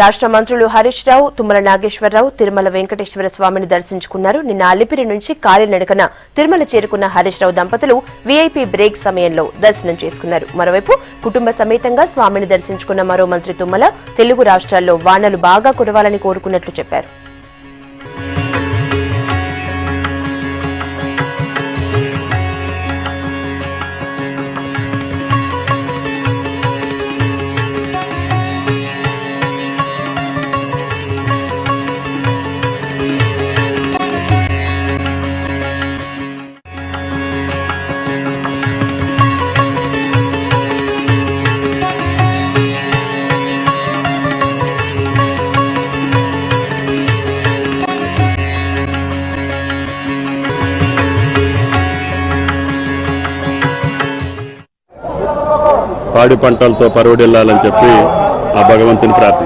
రాష్ట్ర మంత్రులు హరీష్ రావు, తుమ్మల నాగేశ్వరరావు తిరుమల వెంకటేశ్వర స్వామిని దర్శించుకున్నారు. నిన్న అలిపిరి నుంచి కాలినడకన తిరుమల చేరుకున్న హరీష్ రావు దంపతులు వీఐపీ బ్రేక్ సమయంలో దర్శనం చేసుకున్నారు. మరోవైపు కుటుంబ సమేతంగా స్వామిని దర్శించుకున్న మరో మంత్రి తుమ్మల తెలుగు రాష్ట్రాల్లో వానలు బాగా కురవాలని కోరుకున్నట్లు చెప్పారు. పాడి పంటలతో పరువడిల్లాలని చెప్పి ఆ భగవంతుని ప్రార్థన